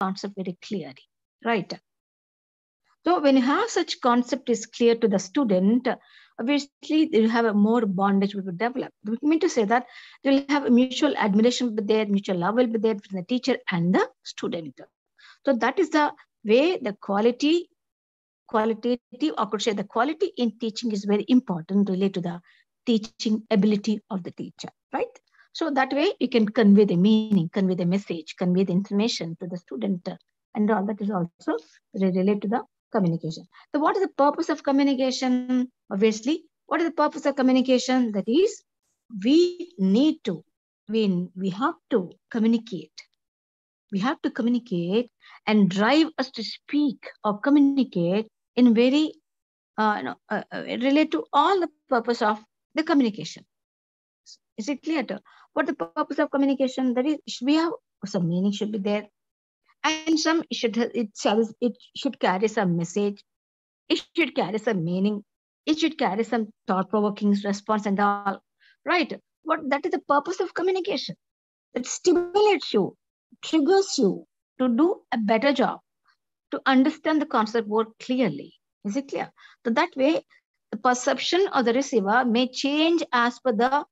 concept very clearly, right? So when you have such concept is clear to the student, obviously they will have a more bondage will be developed. We mean to say that they will have a mutual admiration will be there, mutual love will be there between the teacher and the student. So that is the way the qualitative, or could say the quality in teaching is very important related to the teaching ability of the teacher, right? So that way you can convey the meaning, convey the message, convey the information to the student, and all that is also related to the communication. So what is the purpose of communication? Obviously, what is the purpose of communication? That is, we need to, we have to communicate. We have to communicate and drive us to speak or communicate in very relate to all the purpose of the communication. Is it clear? What the purpose of communication? That is, we have some meaning should be there, and some it should carry some message. It should carry some meaning. It should carry some thought-provoking response and all. Right? What that is the purpose of communication. That stimulates you, triggers you to do a better job, to understand the concept more clearly. Is it clear? So that way, the perception of the receiver may change as per the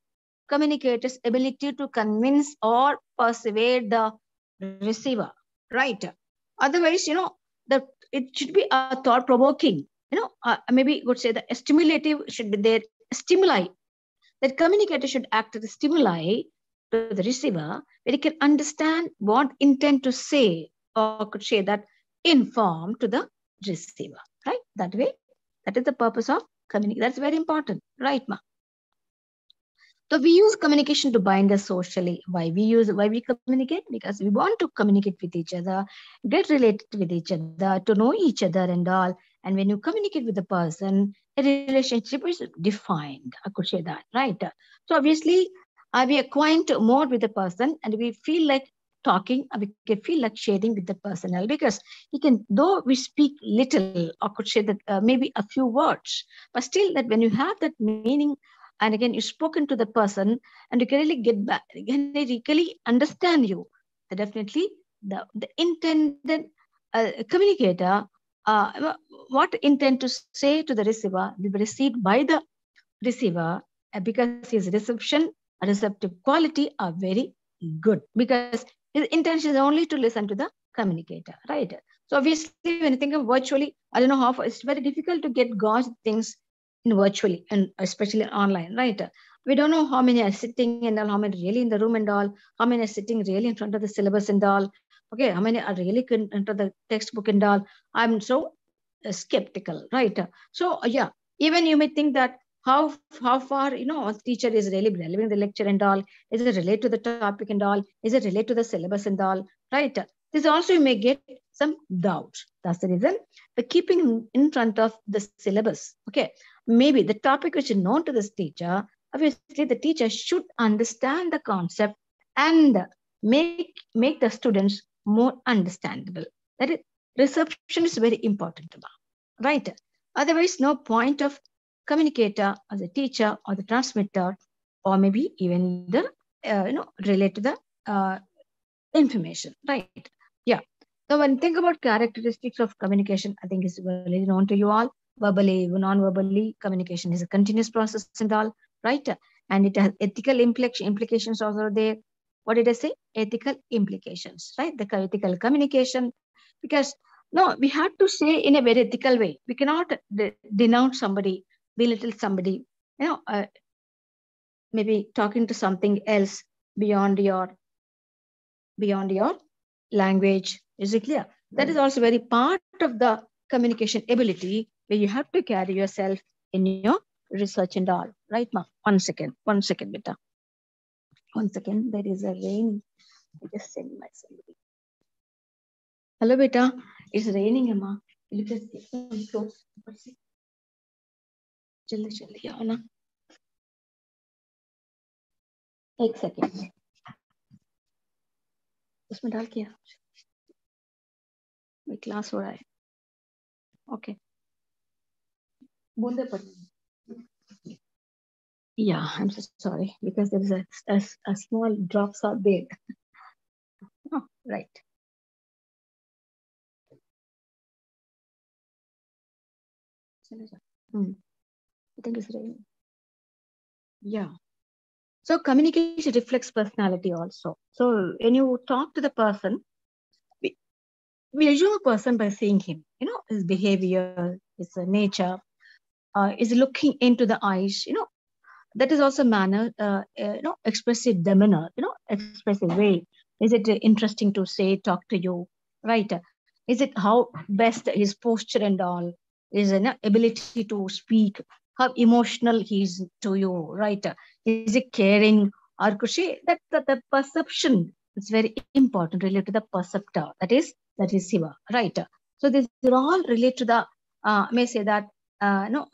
communicator's ability to convince or persuade the receiver. Right? Otherwise, that it should be a thought-provoking. Maybe would say the stimulative should be there. Stimuli. That communicator should act as a stimuli to the receiver, where he can understand what intent to say, or could say that inform to the receiver, right? That way, that is the purpose of communication. That's very important, right, ma? So we use communication to bind us socially. Why we communicate? Because we want to communicate with each other, get related with each other, to know each other and all. And when you communicate with the person, a relationship is defined. I could say that, right? So obviously, we acquaint more with the person, and we feel like talking, we can feel like sharing with the person, because he can, though we speak little, or could say that maybe a few words, but still that when you have that meaning, and again you've spoken to the person, and you can really get back, can really understand you, so definitely the intended communicator, what intent to say to the receiver will be received by the receiver, because his receptive quality are very good, because his intention is only to listen to the communicator, right? So obviously, when you think of virtually, I don't know how it's very difficult to get gauge things in virtually, and especially online, right? We don't know how many are sitting and all, how many really in the room and all, how many are sitting really in front of the syllabus and all. Okay, how many are really into the textbook and all. I'm so skeptical, right? So yeah, even you may think that how far a teacher is really relevant the lecture and all. Is it relate to the topic and all? Is it relate to the syllabus and all? Right? This also you may get some doubt. That's the reason. But keeping in front of the syllabus, okay, maybe the topic which is known to this teacher, obviously the teacher should understand the concept and make the students more understandable. That is, reception is very important, right? Otherwise, no point of communicator as a teacher or the transmitter, or maybe even the relate to the information, right? Yeah. So when you think about characteristics of communication, I think it's well known to you all. Verbally, non-verbally, communication is a continuous process and all, right? And it has ethical implications also there. What did I say? Ethical implications, right? The ethical communication, because no, we have to say in a very ethical way. We cannot denounce somebody, belittle somebody, maybe talking to something else beyond your language. Is it clear? That is also very part of the communication ability, where you have to carry yourself in your research and all. Right, ma? One second, beta. 1 second. There is a rain. I just send myself. Hello, beta. It's raining, Amma. Will you just get some clothes? जल्दी जल्दी आओ ना. 1 second. उसमें डाल किया. Class हो रहा है. Okay. बूंदे पड़ी. Yeah, I'm so sorry, because there is a small drops out there. Oh, right. I think it's raining. Yeah. So communication reflects personality also. So when you talk to the person, we assume a person by seeing him, his behavior, his nature, is looking into the eyes, that is also manner, expressive demeanor, expressive way. Is it interesting to say, talk to you, right? Is it how best his posture and all, is an ability to speak, how emotional he is to you, right? Is it caring, or could she, that the perception is very important related to the perceptor, that is Siva, right? So these are all related to the, may say that, no,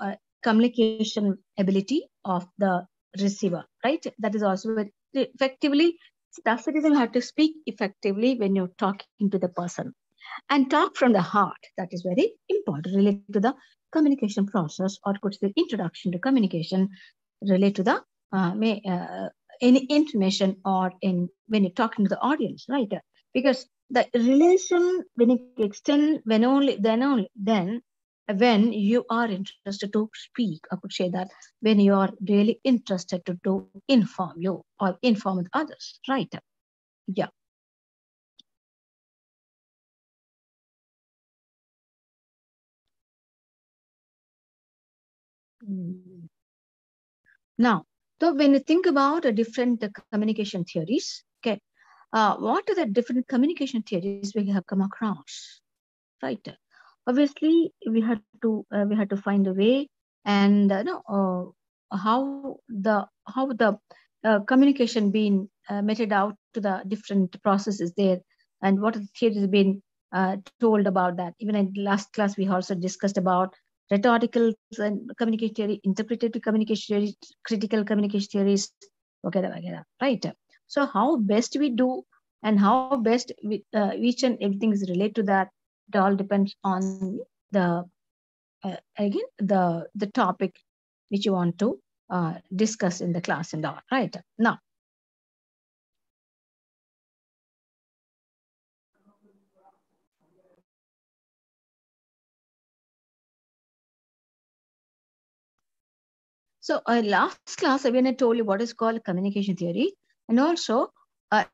communication ability of the receiver, right? That is also very effectively. That's the reason you have to speak effectively when you're talking to the person and talk from the heart. That is very important related to the communication process, or could say introduction to communication, relate to the any information, or in when you're talking to the audience, right? Because the relation when it extend, then when you are interested to speak, I could say that when you are really interested to inform you or inform others, right? Yeah. Mm. Now, so when you think about a different communication theories, okay, what are the different communication theories we have come across, right? Obviously, we had to find a way, and no, how the communication being meted out to the different processes there, and what the theories been told about that. Even in last class, we also discussed about rhetorical and communication theory, interpretative communication theory, critical communication theories, right? So how best we do, and how best each and everything is related to that, it all depends on the again the topic which you want to discuss in the class and all, right? Now, so last class when I told you what is called communication theory, and also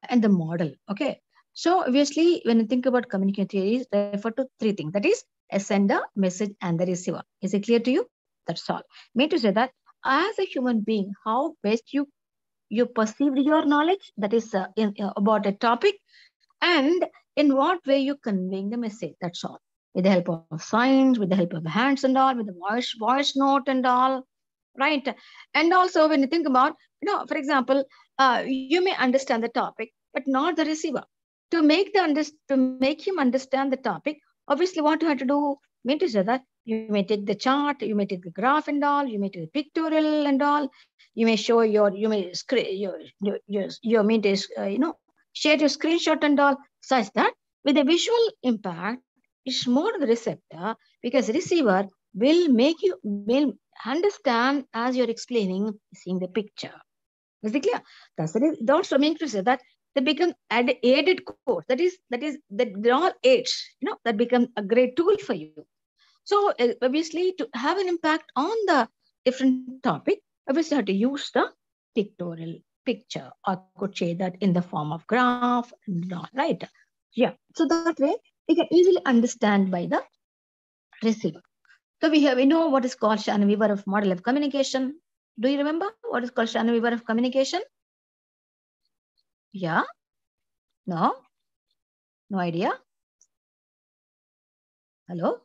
and the model, okay. So obviously when you think about communication theories, refer to three things, that is a sender, message, and the receiver. Is it clear to you? That's all. Mean to say that as a human being, how best you perceived your knowledge, that is about a topic, and in what way you're conveying the message. That's all. With the help of signs, with the help of hands and all, with the voice note and all, right? And also when you think about, for example, you may understand the topic, but not the receiver. To make him understand the topic, obviously what you have to do, mean to say that you may take the chart, you may take the graph and all, you may take the pictorial and all, you may show you may screen your mean to share your screenshot and all, such that with the visual impact is more the receptor, because receiver will understand as you're explaining, seeing the picture. Is it clear? That's the reason. Also mean to say that they become aided course. That they're all aids, that become a great tool for you. So obviously to have an impact on the different topic, obviously you have to use the pictorial picture, or could say that in the form of graph, right? Yeah. So that way you can easily understand by the receiver. So we know what is called Shannon Weaver of model of communication. Do you remember what is called Shannon Weaver of communication? Yeah? No? No idea? Hello?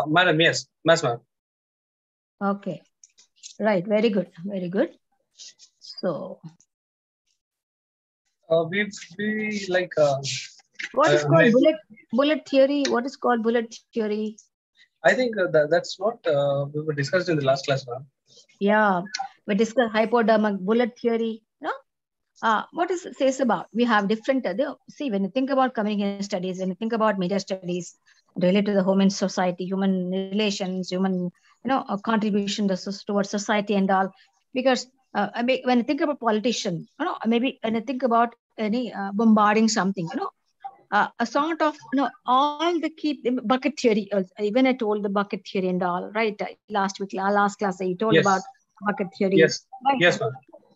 Madam, yes, ma'am. Okay. Right. Very good. Very good. So We like what is called bullet theory? What is called bullet theory? I think that's what we were discussed in the last class, ma'am. Yeah. We discussed hypodermic bullet theory. No? What is it says about? We have different, see, when you think about communication studies, when you think about media studies related to the human society, human relations, human, contribution towards society and all, because I mean, when you think about politician, maybe when you think about any bombarding something, a sort of, all the key bucket theory. Even I told the bucket theory and all, right? Last class, I told about Yes. bucket theory, Yes. right? Yes, ma'am.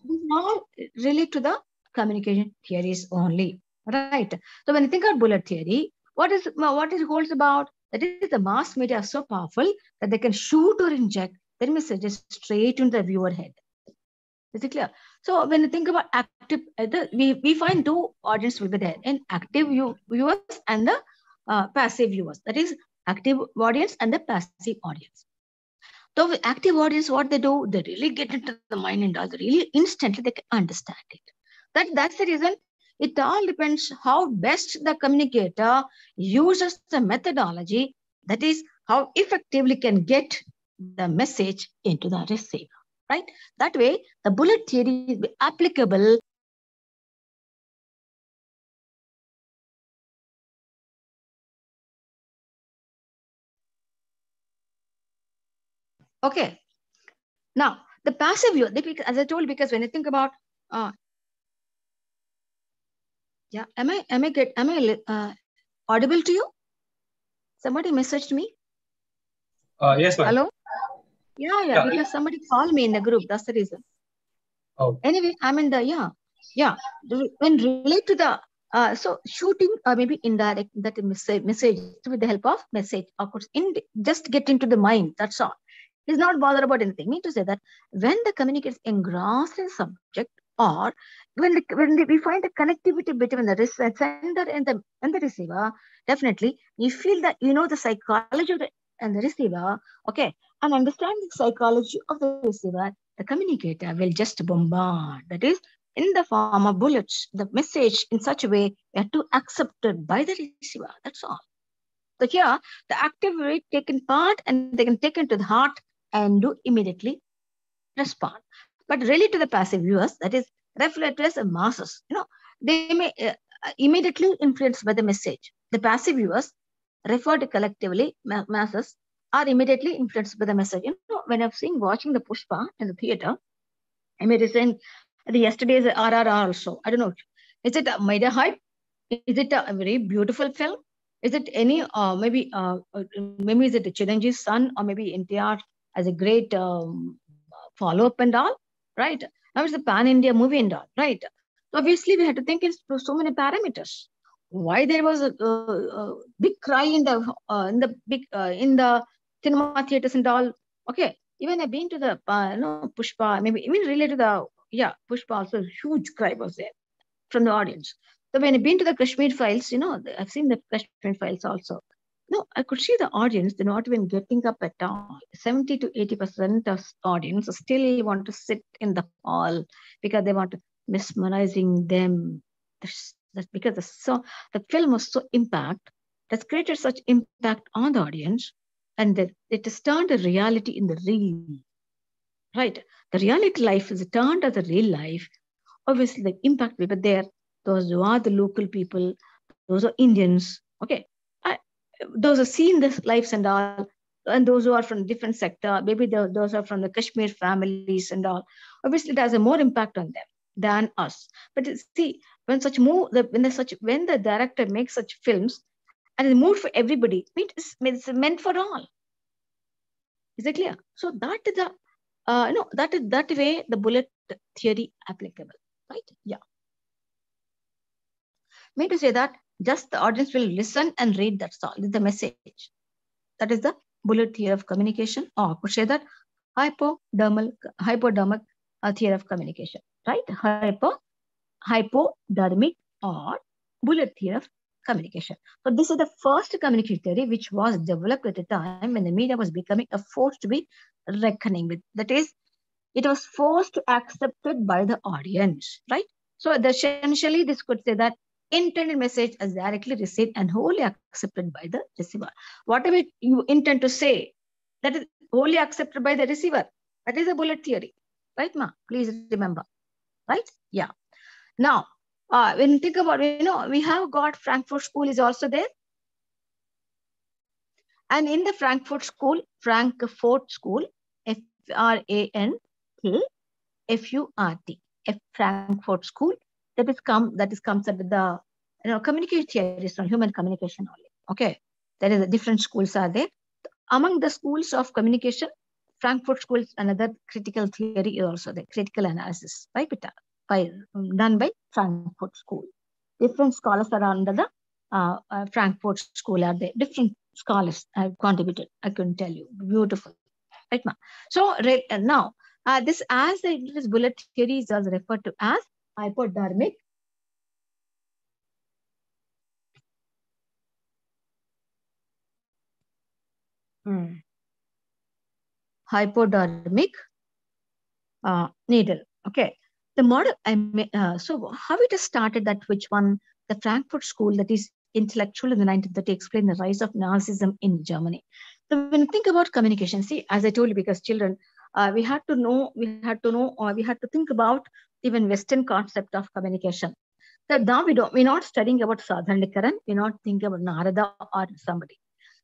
These all relate to the communication theories only, right? So when you think about bullet theory, what it holds about, that is the mass media are so powerful that they can shoot or inject their messages straight into the viewer head. Is it clear? So when you think about active, we find two audience will be there, in active viewers and the passive viewers. That is active audience and the passive audience. So with active audience, what they do, they really get into the mind and all. They really instantly they can understand it. That's the reason. It all depends how best the communicator uses the methodology. That is how effectively can get the message into the receiver. Right? That way, the bullet theory is applicable. Okay. Now, the passive view, as I told, because when you think about, uh, yeah, am I audible to you? Somebody messaged me. Yes, ma'am. Hello? Yeah, Yeah. because somebody called me in the group. That's the reason. Oh. Anyway, I'm in the, yeah. When relate to the, so shooting or maybe indirect that message with the help of message, of course, just get into the mind. That's all. He's not bothered about anything. Mean to say that when the communicator is engrossed in subject, or we find the connectivity between the sender and the receiver, definitely you feel that you know the psychology of the and the receiver, okay, and understand the psychology of the receiver, the communicator will just bombard. That is, in the form of bullets, the message in such a way that to accepted by the receiver. That's all. So here, the active rate taken part and they can take into the heart and do immediately respond. But really to the passive viewers, that is reflectors and masses, they may immediately influenced by the message. The passive viewers, referred to collectively, masses, are immediately influenced by the message. When I've seen watching the Pushpa in the theater, I may recent the yesterday's RRR also. I don't know. Is it a mega hype? Is it a very beautiful film? Is it any maybe is it a Chiranjeevi's son, or maybe NTR as a great follow up and all, right? Now it's a pan India movie and all, right? So obviously we had to think in so many parameters. Why there was a big cry in the big in the cinema theaters and all? Okay, even I've been to the Pushpa, maybe even related to the Pushpa also, huge cry was there from the audience. So when I've been to the Kashmir files, I've seen the Kashmir files also. No, I could see the audience, they're not even getting up at all. 70 to 80% of audience still want to sit in the hall because they want to mesmerizing them. That's because the film was so impact, that's created such impact on the audience, and that it has turned a reality in the real. Right. The reality life is turned as a real life. Obviously, the impact will be there. Those who are the local people, those are Indians. Okay. I, those are seeing this lives and all, and those who are from different sector, maybe those are from the Kashmir families and all. Obviously, it has a more impact on them than us. But see, when such when the director makes such films and it's moved for everybody, it's meant for all. Is it clear? So that is the no, that way the bullet theory applicable, right? Yeah. Mean to say that just the audience will listen and read, that's all, the message. That is the bullet theory of communication, or could say that hypodermic theory of communication, right? Hypodermic or bullet theory of communication. So this is the first communication theory which was developed at a time when the media was becoming a force to be reckoning with. That is, it was forced accepted by the audience, right? So essentially, this could say that intended message is directly received and wholly accepted by the receiver. Whatever you intend to say, that is wholly accepted by the receiver. That is a bullet theory, right, ma? Please remember, right? Yeah. Now, when you think about, we have got Frankfurt School is also there. And in the Frankfurt School, Frankfurt School, Frankfurt School, that is comes under the communication theories on human communication only. Okay, there is a different schools are there. Among the schools of communication, Frankfurt School, another critical theory is also the critical analysis, right? Done by Frankfurt School. Different scholars are under the Frankfurt School are there. Different scholars have contributed. I couldn't tell you. Beautiful, right, ma? So now, this bullet theory is also referred to as hypodermic. Hypodermic needle. Okay. The model, so how it has started that which one, the Frankfurt School that is intellectual in the 1930s explained the rise of Nazism in Germany. So when you think about communication, see, as I told you, because children, we had to think about even Western concept of communication. So now we're not studying about Sadhanikaran, we're not thinking about Narada or somebody.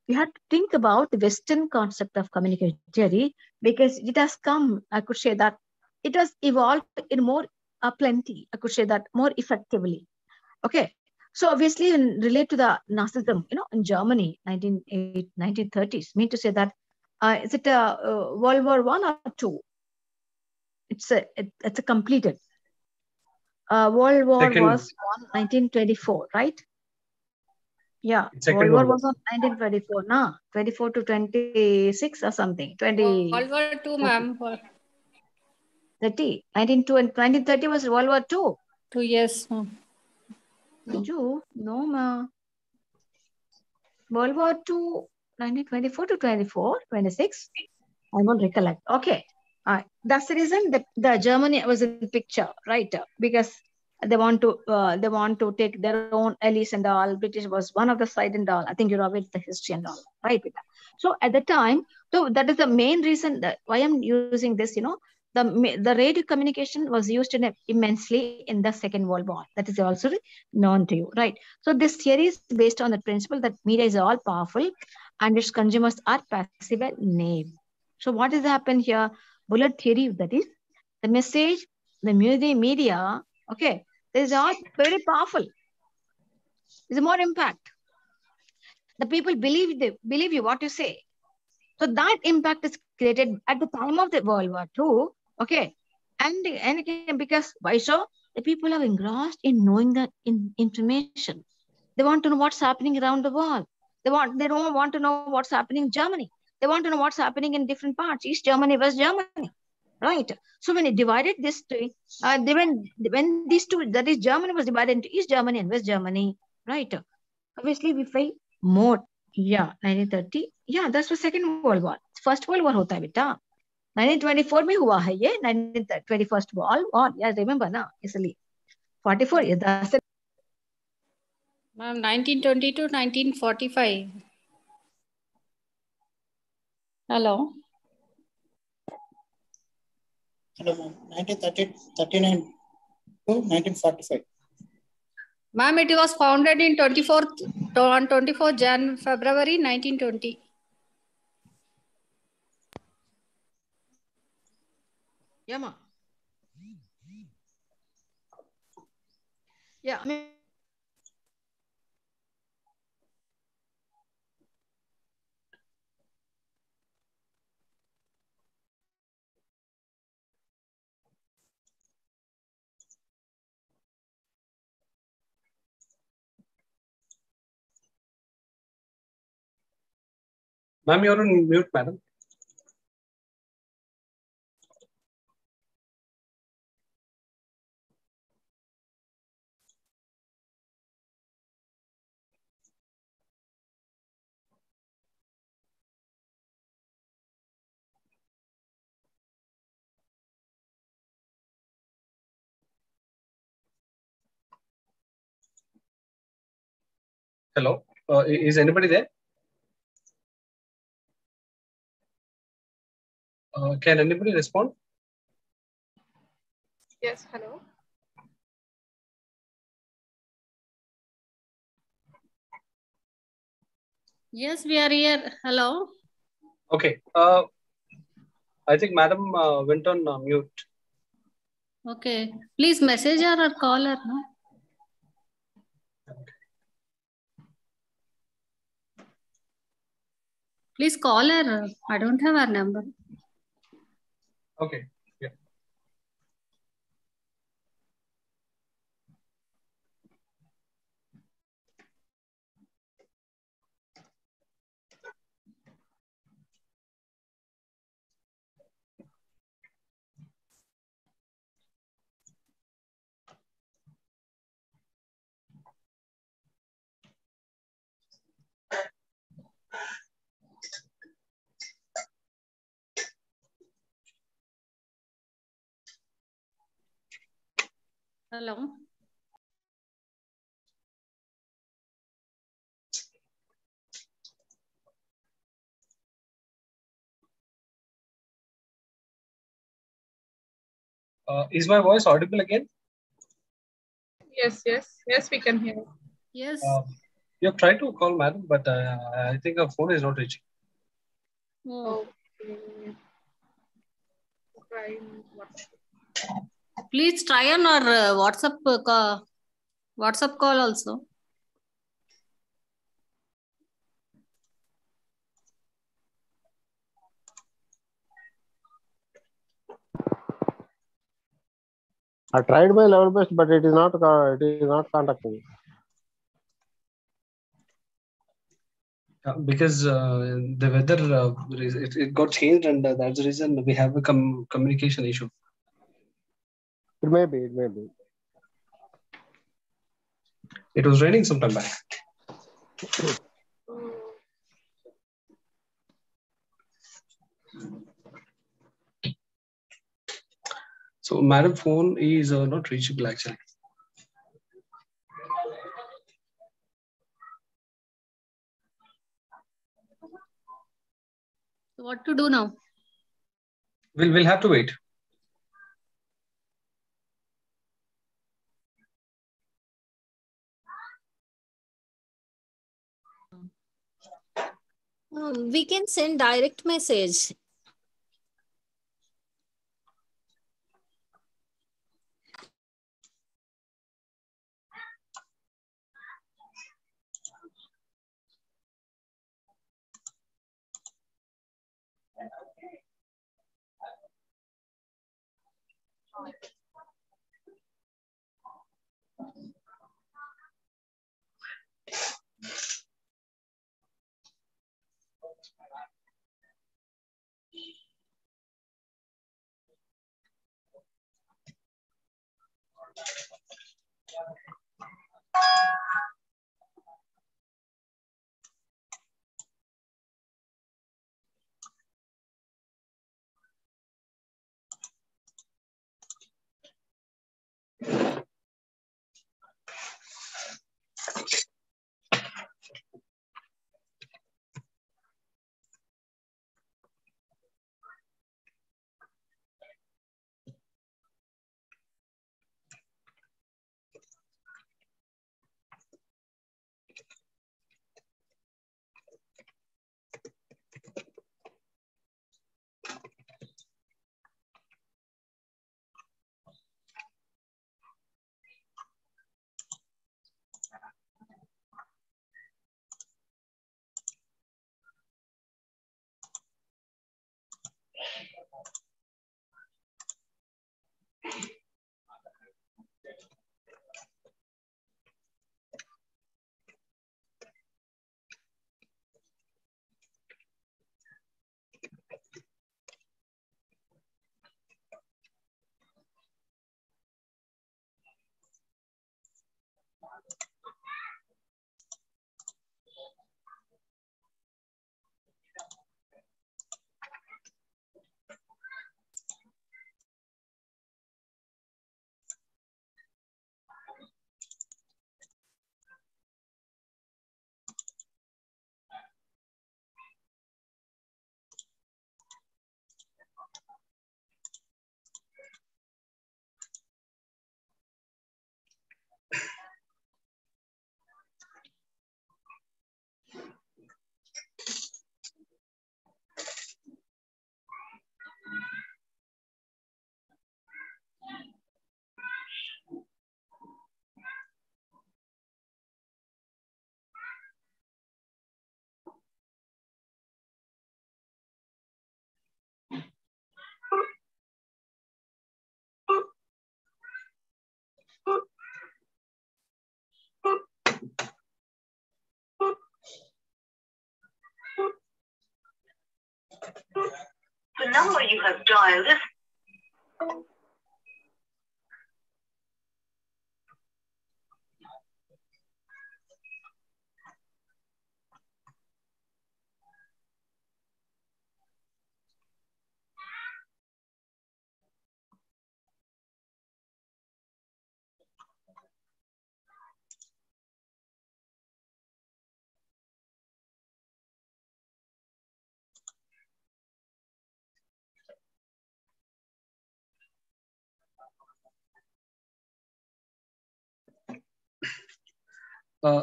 We had to think about the Western concept of communication theory because it has come, I could say that it has evolved in more plenty, I could say that more effectively. Okay. So obviously in relate to the Nazism, in Germany, 1930s, mean to say that, is it World War I or II? It's a completed. World War was on 1924, right? Yeah, World War was on 1924, 24 to 26 or something. 20. World War II, ma'am. 30. 1930 was World War II. 2 years, ma'am. No, ma. World War II, 1924 to 24, 26. I won't recollect. Okay. That's the reason that the Germany was in the picture, right? Because they want to take their own allies and all. British was one of the side and all. I think you're aware of the history and all, right? So at the time, so that is the main reason that why I'm using this. The radio communication was used immensely in the Second World War. That is also known to you, right? So this theory is based on the principle that media is all powerful and its consumers are passive and naive. So what has happened here? Bullet theory, that is the message, the media, okay, this is all very powerful. There's more impact. The people believe you what you say. So that impact is created at the time of the World War II, okay? And again, because why so? The people are engrossed in knowing the information. They want to know what's happening around the world. They don't want to know what's happening in Germany. They want to know what's happening in different parts, East Germany, West Germany, right? So when it divided this two, when these two, that is Germany was divided into East Germany and West Germany, right? Obviously we fight more. Yeah, 1930. Yeah, that's the Second World War. First World War hota hai beta. 1924 में हुआ है ये 1921st war. Yeah, remember ना इसलिए 44 ये 10. Ma'am, 1920 to 1945. Hello. Hello, ma'am. 1939 to 1945. Ma'am, it was founded in 24 February 1920. Yeah, ma. Yeah, I mean, Ma'am, you're on mute, madam. Hello, is anybody there? Can anybody respond? Yes, hello. Yes, we are here. Hello. Okay. I think madam went on mute. Okay. Please message her or call her. No? Okay. Please call her. I don't have her number. Okay. Yeah. Hello. Is my voice audible again? Yes, we can hear. Yes. You have tried to call madam, but I think her phone is not reaching. Oh. Okay. Trying Please try on our WhatsApp call also. I tried my level best, but it is not contacting. Because the weather it got changed, and that's the reason we have a communication issue. It may be. It may be. It was raining sometime back. So madam phone is not reachable actually. So what to do now? We'll have to wait. We can send direct message. number you have dialed is...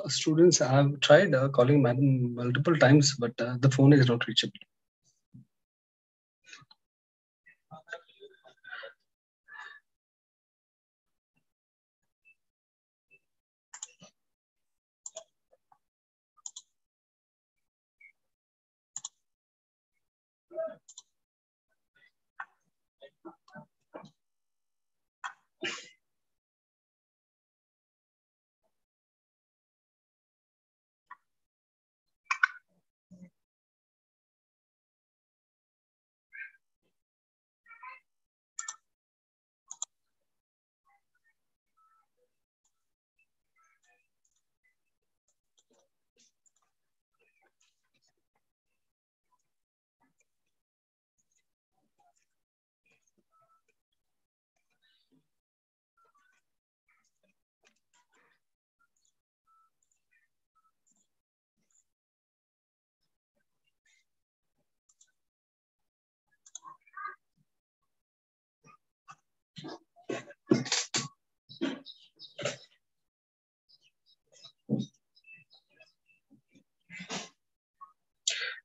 Students, I have tried calling madam multiple times, but the phone is not reachable.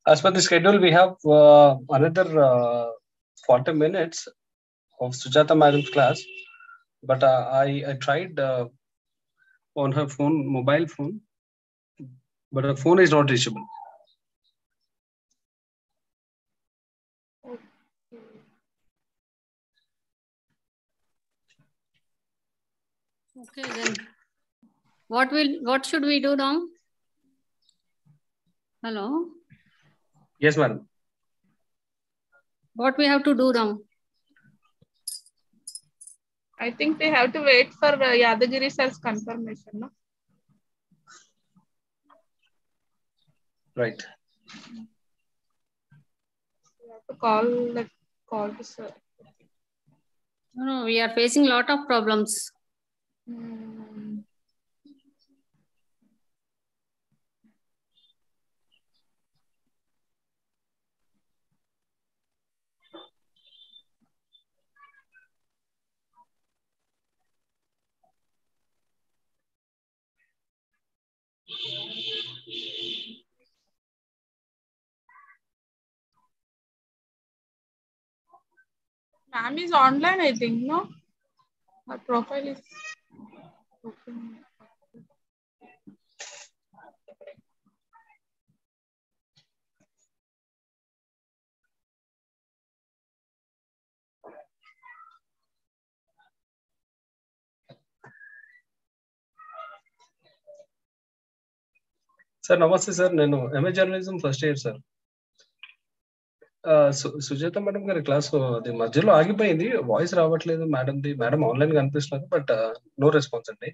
As per the schedule, we have another 40 minutes of Sujata madam's class, but I tried on her phone, mobile phone, but her phone is not reachable. Okay, then what should we do now? Hello? Yes, madam. What we have to do now? I think we have to wait for Yadagiri sir's confirmation. No? Right. We have to call to sir. No, we are facing a lot of problems. Ma'am is online, I think, no? Her profile is open. Sir, namaste sir. Nenu MA journalism first year sir. Sujatha madam గారి class అది మధ్యలో ఆగిపోయింది, voice రావట్లేదు మేడంది. Madam online కనిపిస్తున్నారు, but no response అండి.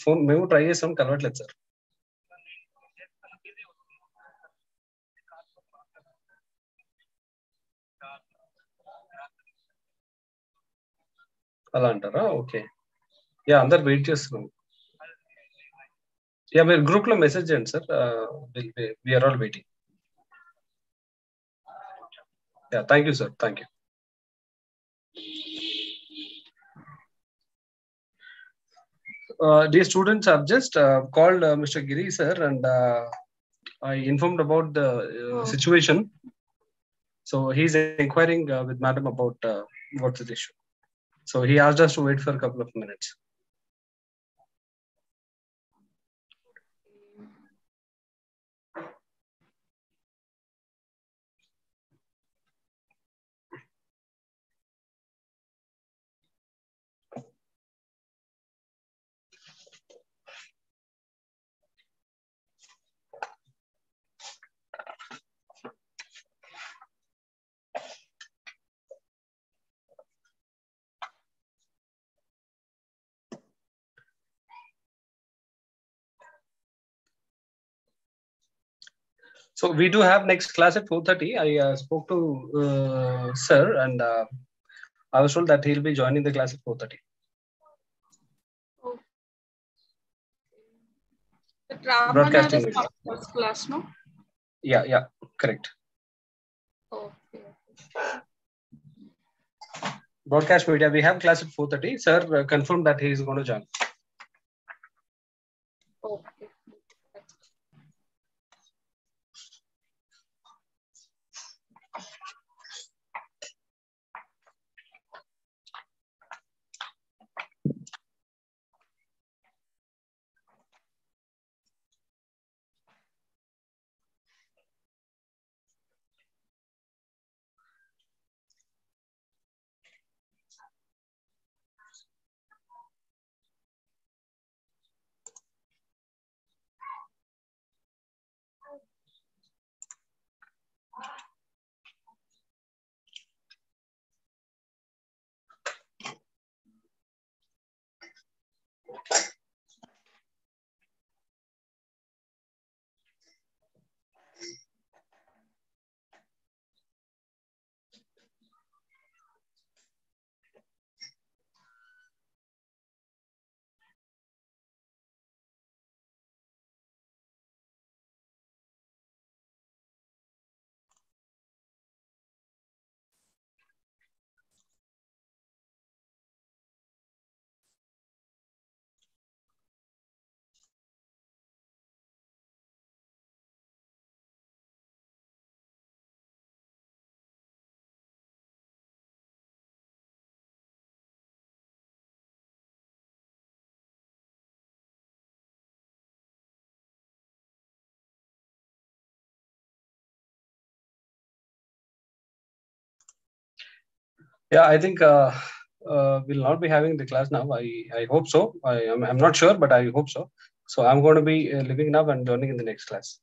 Phone మేము try చేసాం, కలవట్లేదు సార్. అలా అంటారా? ఓకే. యా, అందరు వెయిట్ చేస్తున్నాం. యా, మీరు గ్రూప్ లో మెసేజ్ చేయండి sir. We are all waiting. Yeah, thank you sir, thank you. Dear students, I've just called Mr. Giri sir, and I informed about the situation. So he's inquiring with madam about what's the issue. So he asked us to wait for a couple of minutes. So we do have next class at 4:30. I spoke to sir, and I was told that he'll be joining the class at 4:30. Oh. The drama Broadcasting is media. first class, no? Yeah, correct. Okay. Broadcast media, we have class at 4:30. Sir confirmed that he is going to join. Okay. Yeah, I think we'll not be having the class now. I hope so. I'm not sure, but I hope so. So I'm going to be leaving now and joining in the next class.